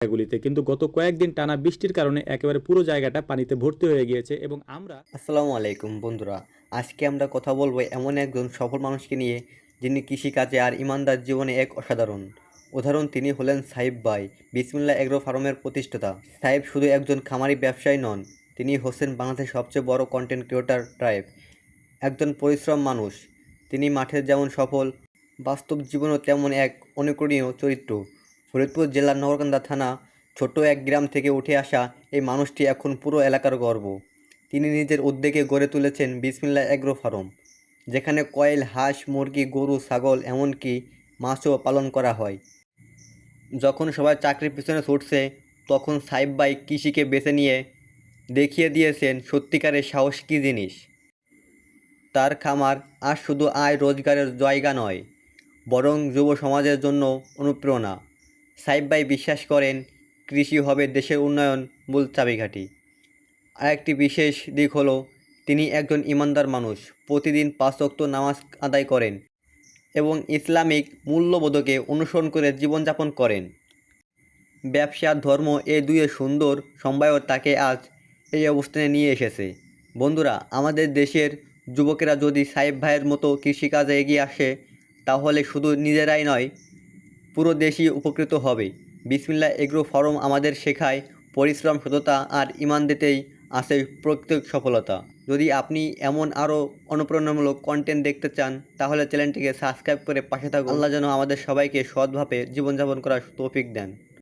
জায়গাগুলিতে, কিন্তু গত কয়েকদিন টানা বৃষ্টির কারণে একেবারে পুরো জায়গাটা পানিতে ভর্তি হয়ে গিয়েছে এবং আমরা আসসালামু আলাইকুম বন্ধুরা। আজকে আমরা কথা বলবো এমন একজন সফল মানুষকে নিয়ে, যিনি কৃষিকাজে আর ইমানদার জীবনে এক অসাধারণ উদাহরণ। তিনি হলেন সাইব ভাই, বিসমিল্লাহ এগ্রো ফার্মের প্রতিষ্ঠাতা। সাইব শুধু একজন খামারি ব্যবসায়ী নন, তিনি হচ্ছেন বাংলাদেশের সবচেয়ে বড় কন্টেন্ট ক্রিয়েটর ট্রাইব, একজন পরিশ্রম মানুষ। তিনি মাঠের যেমন সফল, বাস্তব জীবনেও তেমন এক অনুকরণীয় চরিত্র। ফরিদপুর জেলার নগরকান্দা থানা ছোট্ট এক গ্রাম থেকে উঠে আসা এই মানুষটি এখন পুরো এলাকার গর্ব। তিনি নিজের উদ্যোগে গড়ে তুলেছেন বিসমিল্লাহ এগ্রো ফার্ম, যেখানে কয়েল, হাঁস, মুরগি, গরু, ছাগল, এমনকি মাছও পালন করা হয়। যখন সবাই চাকরির পিছনে ছুটছে, তখন সাইব ভাই কৃষিকে বেছে নিয়ে দেখিয়ে দিয়েছেন সত্যিকারের সাহস কী জিনিস। তার খামার আর শুধু আয় রোজগারের জায়গা নয়, বরং যুব সমাজের জন্য অনুপ্রেরণা। সাইব ভাই বিশ্বাস করেন, কৃষি হবে দেশের উন্নয়ন মূল চাবিকাঠি। আরেকটি বিশেষ দিক হলো, তিনি একজন ইমানদার মানুষ, প্রতিদিন 5 ওয়াক্ত নামাজ আদায় করেন এবং ইসলামিক মূল্যবোধকে অনুসরণ করে জীবনযাপন করেন। ব্যবসা আর ধর্ম এই দুইয়ের সুন্দর সমবায় তাকে আজ এই অবস্থানে নিয়ে এসেছে। বন্ধুরা, আমাদের দেশের যুবকেরা যদি সাইব ভাইয়ের মতো কৃষিকাজে এগিয়ে আসে, তাহলে শুধু নিজেরাই নয়, পুরো দেশই উপকৃত হবে। বিসমিল্লাহ এগ্রো ফার্ম আমাদের শেখায়, পরিশ্রম, সততা আর ইমান দিতেই আছে প্রত্যেক সফলতা। যদি আপনি এমন আরও অনুপ্রেরণামূলক কন্টেন্ট দেখতে চান, তাহলে চ্যানেলটিকে সাবস্ক্রাইব করে পাশে থাকুন। আল্লাহ যেন আমাদের সবাইকে সৎভাবে জীবনযাপন করার তৌফিক দেন।